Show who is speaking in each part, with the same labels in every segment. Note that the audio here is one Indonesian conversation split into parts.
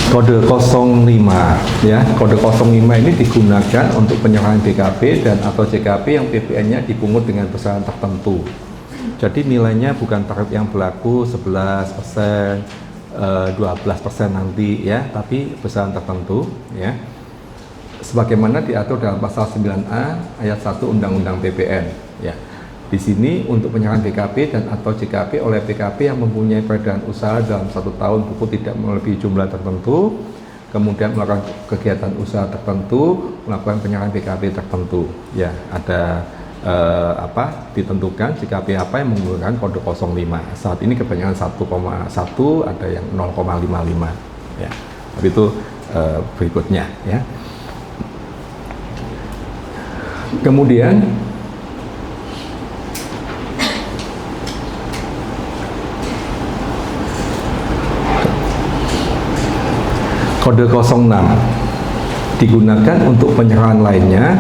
Speaker 1: Kode 05 ya, kode 05 ini digunakan untuk penyerahan BKP dan atau JKP yang PPN-nya dipungut dengan besaran tertentu. Jadi nilainya bukan tarif yang berlaku 11%, 12% nanti ya, tapi besaran tertentu ya. Sebagaimana diatur dalam pasal 9A ayat 1 Undang-Undang PPN ya. Di sini untuk penyerahan BKP dan atau JKP oleh PKP yang mempunyai peredaran usaha dalam 1 tahun buku tidak melebihi jumlah tertentu, kemudian melakukan kegiatan usaha tertentu, melakukan penyerahan BKP tertentu. Ya, ada ditentukan JKP apa yang menggunakan kode 05. Saat ini kebanyakan 1,1, ada yang 0,55 ya. Tapi itu berikutnya ya. Kemudian kode 06 digunakan untuk penyerahan lainnya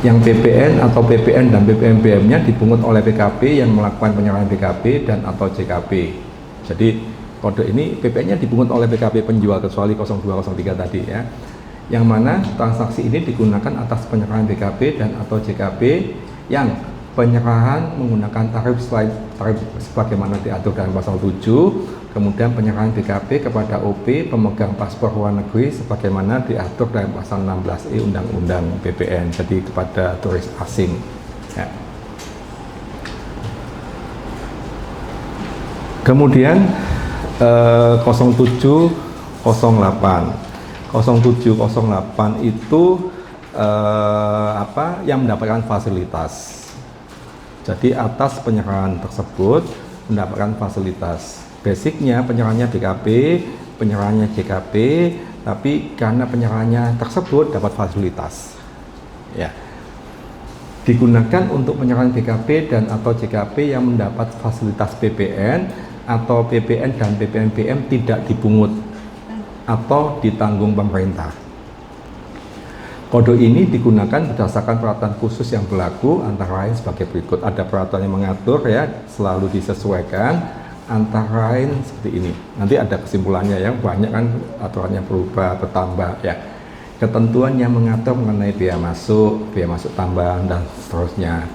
Speaker 1: yang PPN atau PPN dan PPNBM-nya dipungut oleh PKP yang melakukan penyerahan BKP dan atau JKP. Jadi kode ini PPN-nya dipungut oleh PKP penjual kecuali 0203 tadi ya. Yang mana transaksi ini digunakan atas penyerahan BKP dan atau JKP yang penyerahan menggunakan tarif selain tarif sebagaimana diatur dalam pasal 7. Kemudian penyerahan BKP kepada OP pemegang paspor luar negeri sebagaimana diatur dalam pasal 16E Undang-Undang PPN, jadi kepada turis asing ya. Kemudian 0708 itu yang mendapatkan fasilitas. Jadi atas penyerahan tersebut mendapatkan fasilitas. Basicnya penyerahannya BKP, penyerahannya JKP, tapi karena penyerahannya tersebut dapat fasilitas ya. Digunakan untuk penyerahan BKP dan atau JKP yang mendapat fasilitas PPN atau PPN dan PPNBM tidak dipungut atau ditanggung pemerintah. Kode ini digunakan berdasarkan peraturan khusus yang berlaku antara lain sebagai berikut. Ada peraturan yang mengatur ya, selalu disesuaikan antara lain seperti ini. Nanti ada kesimpulannya ya, banyak kan aturannya berubah, bertambah ya. Ketentuan yang mengatur mengenai biaya masuk tambahan dan seterusnya.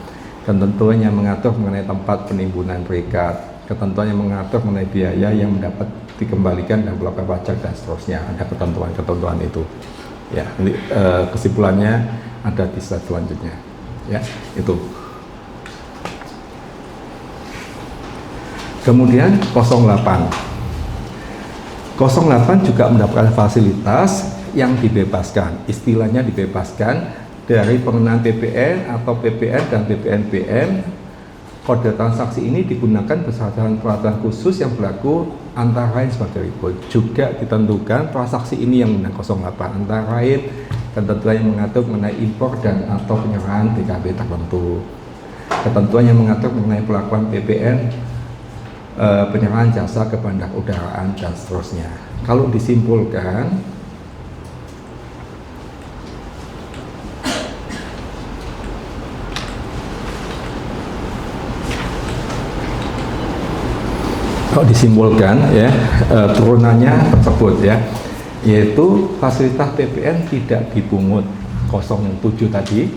Speaker 1: Ketentuan yang mengatur mengenai tempat penimbunan berikat. Ketentuan yang mengatur mengenai biaya yang mendapat dikembalikan dan melakukan pajak dan seterusnya. Ada ketentuan-ketentuan itu. Ya, nanti kesimpulannya ada di slide selanjutnya. Ya, itu. Kemudian 08 juga mendapatkan fasilitas yang dibebaskan, istilahnya dibebaskan dari pengenaan PPN atau PPN dan PPNBM. Kode transaksi ini digunakan berdasarkan peraturan khusus yang berlaku antara lain sebagai berikut. Juga ditentukan transaksi ini yang menggunakan 08 antara lain ketentuan yang mengatur mengenai impor dan atau penyerahan BKP tertentu. Ketentuan yang mengatur mengenai pelakuan PPN, penyerahan jasa ke bandar udaraan dan seterusnya. Kalau disimpulkan, ya turunannya tersebut ya, yaitu fasilitas PPN tidak dipungut 07 tadi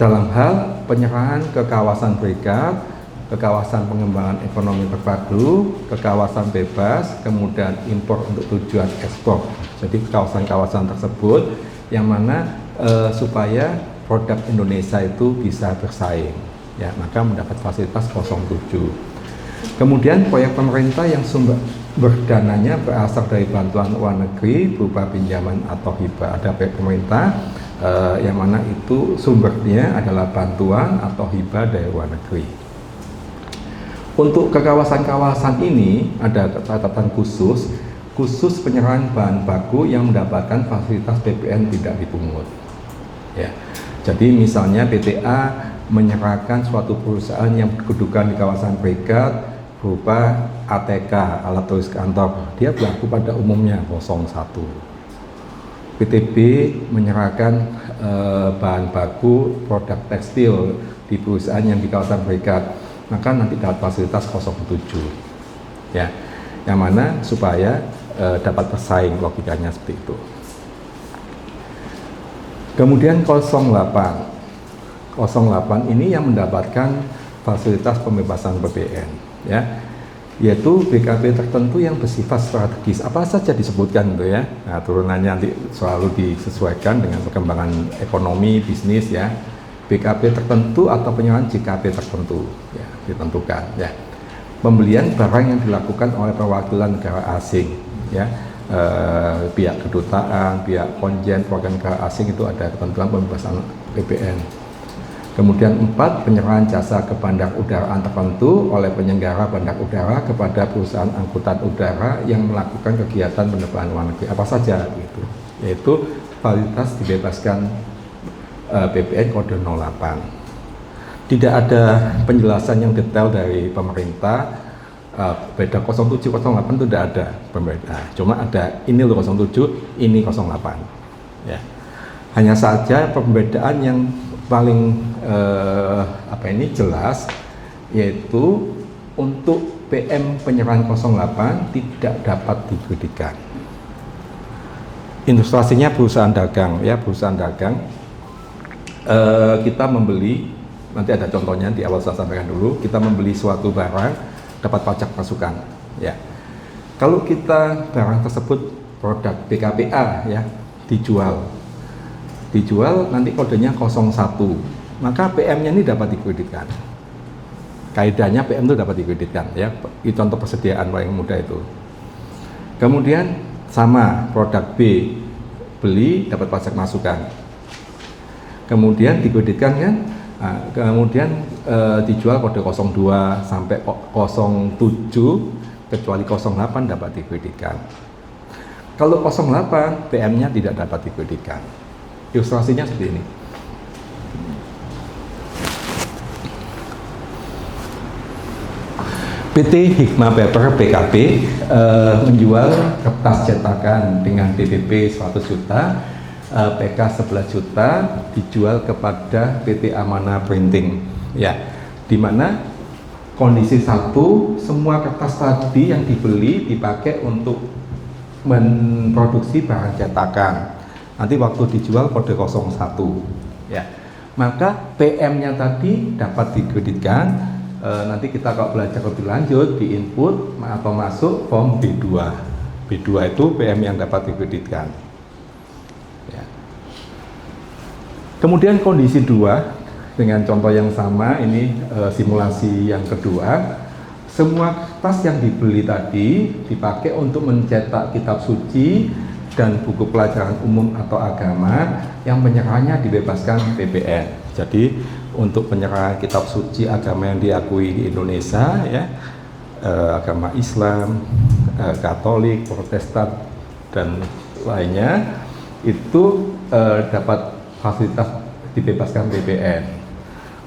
Speaker 1: dalam hal penyerahan ke kawasan berikat, ke kawasan pengembangan ekonomi terpadu, ke kawasan bebas, kemudian impor untuk tujuan ekspor. Jadi kawasan-kawasan tersebut yang mana supaya produk Indonesia itu bisa bersaing ya, maka mendapat fasilitas 07. Kemudian proyek pemerintah yang sumber berdananya berasal dari bantuan luar negeri berupa pinjaman atau hibah. Ada proyek pemerintah yang mana itu sumbernya adalah bantuan atau hibah dari luar negeri. Untuk ke kawasan-kawasan ini ada catatan khusus penyerahan bahan baku yang mendapatkan fasilitas PPN tidak dipungut. Ya, jadi misalnya PTA menyerahkan suatu perusahaan yang berkedudukan di kawasan berikat berupa ATK alat tulis kantor, dia berlaku pada umumnya 01. PTB menyerahkan bahan baku produk tekstil di perusahaan yang di kawasan berikat, maka nanti dapat fasilitas 07 ya, yang mana supaya dapat bersaing, logikanya seperti itu. Kemudian 08 ini yang mendapatkan fasilitas pembebasan PPN, ya, yaitu BKP tertentu yang bersifat strategis. Apa saja disebutkan itu ya. Nah, turunannya nanti selalu disesuaikan dengan perkembangan ekonomi, bisnis ya. BKP tertentu atau penyerahan JKP tertentu ya, ditentukan ya. Pembelian barang yang dilakukan oleh perwakilan negara asing ya. Pihak kedutaan, pihak konjen, perwakilan negara asing itu ada ketentuan pembebasan PPN. Kemudian 4, penyerahan jasa ke bandar udaraan tertentu oleh penyelenggara bandar udara kepada perusahaan angkutan udara yang melakukan kegiatan penerbangan luar negeri apa saja gitu. Yaitu fasilitas dibebaskan PPN kode 08. Tidak ada penjelasan yang detail dari pemerintah. Beda 07 08 itu tidak ada pembeda. Cuma ada ini loh 07, ini 08. Ya. Hanya saja pembedaan yang paling jelas yaitu untuk PM penyerahan 08 tidak dapat dikreditkan. Ilustrasinya perusahaan dagang ya, perusahaan dagang kita membeli, nanti ada contohnya di awal saya sampaikan dulu, kita membeli suatu barang dapat pajak masukan ya. Kalau kita barang tersebut produk BKPA ya, dijual nanti kodenya 01, maka PM-nya ini dapat dikreditkan. Kaidahnya PM itu dapat dikreditkan ya. Itu contoh persediaan paling mudah itu. Kemudian sama produk B, beli dapat pajak masukan. Kemudian dikreditkan kan. Nah, kemudian dijual kode 02 sampai 07 kecuali 08 dapat dikreditkan. Kalau 08 PM-nya tidak dapat dikreditkan. Ilustrasinya seperti ini. PT Hikmah Paper PKP menjual kertas cetakan dengan PPP 100 juta, PK 11 juta dijual kepada PT Amanah Printing ya, dimana kondisi satu, semua kertas tadi yang dibeli dipakai untuk memproduksi bahan cetakan, nanti waktu dijual kode 01 ya, maka PM-nya tadi dapat dikreditkan. Nanti kita kalau belajar lebih lanjut di input atau masuk form B2 itu PM yang dapat dikreditkan. Kemudian kondisi 2 dengan contoh yang sama, ini simulasi yang kedua. Semua kertas yang dibeli tadi dipakai untuk mencetak kitab suci dan buku pelajaran umum atau agama yang penyerahannya dibebaskan PPN. Jadi untuk penyerahan kitab suci agama yang diakui di Indonesia ya, agama Islam, Katolik, Protestan dan lainnya itu dapat fasilitas dibebaskan PPN.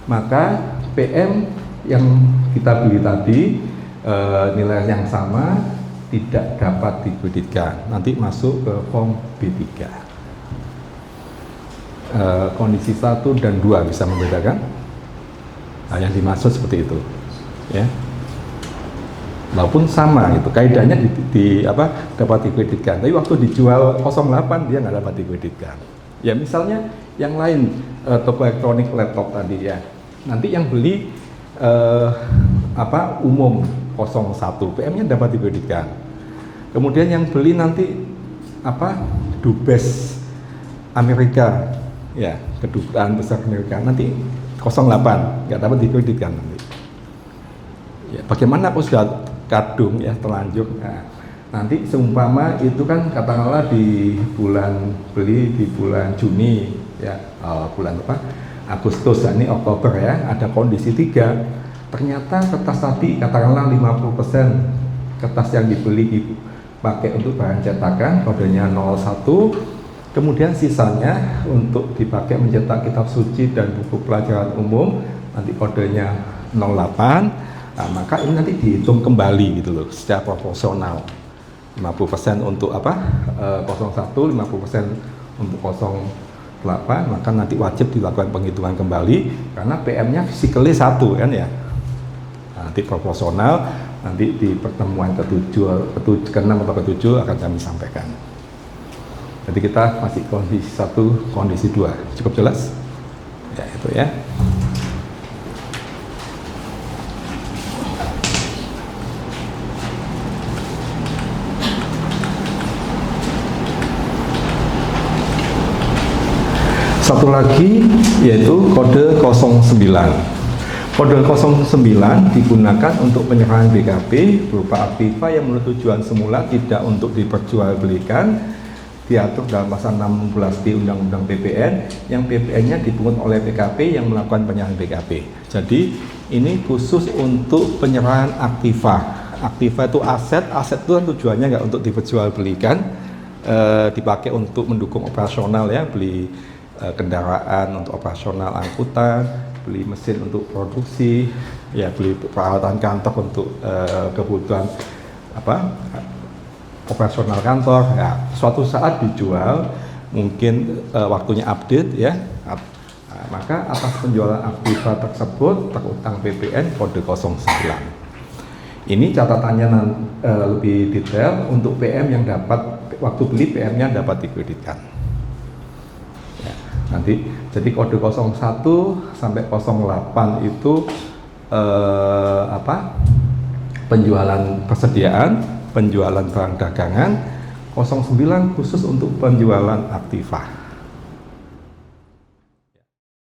Speaker 1: Maka PM yang kita beli tadi nilai yang sama tidak dapat dikreditkan, nanti masuk ke form B3. Kondisi 1 dan 2 bisa membedakan. Nah, yang dimaksud seperti itu ya. Walaupun sama itu kaidahnya dapat dikreditkan, tapi waktu dijual 08 dia nggak dapat dikreditkan. Ya misalnya yang lain, toko elektronik laptop tadi ya, nanti yang beli umum 01 PM-nya dapat dikreditkan. Kemudian yang beli nanti Dubes Amerika ya, kedutaan besar Amerika, nanti 08 nggak dapat dikreditkan nanti. Ya, bagaimana aku sudah kadung ya terlanjur. Nah, nanti seumpama itu kan katakanlah di bulan beli di bulan Juni ya, bulan Agustus, ini Oktober ya, ada kondisi 3. Ternyata kertas tadi katakanlah 50% kertas yang dibeli dipakai untuk bahan cetakan kodenya 01, kemudian sisanya untuk dipakai mencetak kitab suci dan buku pelajaran umum nanti kodenya 08. Nah, maka ini nanti dihitung kembali gitu loh secara proporsional, 50% untuk 01, 50% untuk 08, maka nanti wajib dilakukan penghitungan kembali karena PM-nya physically 1 kan ya. Nah, nanti proporsional, Nanti di pertemuan ke-6 atau ke-7 akan kami sampaikan. Jadi kita masih kondisi 1, kondisi 2. Cukup jelas? Ya, itu ya. Satu lagi yaitu kode 09. Kode 09 digunakan untuk penyerahan BKP berupa aktiva yang menurut tujuan semula tidak untuk diperjualbelikan, diatur dalam pasal 16 di Undang-Undang PPN, yang PPN-nya dipungut oleh PKP yang melakukan penyerahan BKP. Jadi ini khusus untuk penyerahan aktiva. Aktiva itu aset itu kan tujuannya nggak untuk diperjualbelikan, dipakai untuk mendukung operasional ya, beli kendaraan untuk operasional angkutan, beli mesin untuk produksi, ya beli peralatan kantor untuk kebutuhan operasional kantor. Ya, suatu saat dijual, mungkin waktunya update ya. Maka atas penjualan aktiva tersebut terutang PPN kode 09. Ini catatannya lebih detail untuk PM yang dapat waktu beli, PM-nya dapat dikreditkan. Nanti jadi kode 01 sampai 08 itu penjualan persediaan, penjualan barang dagangan. 09 khusus untuk penjualan aktiva.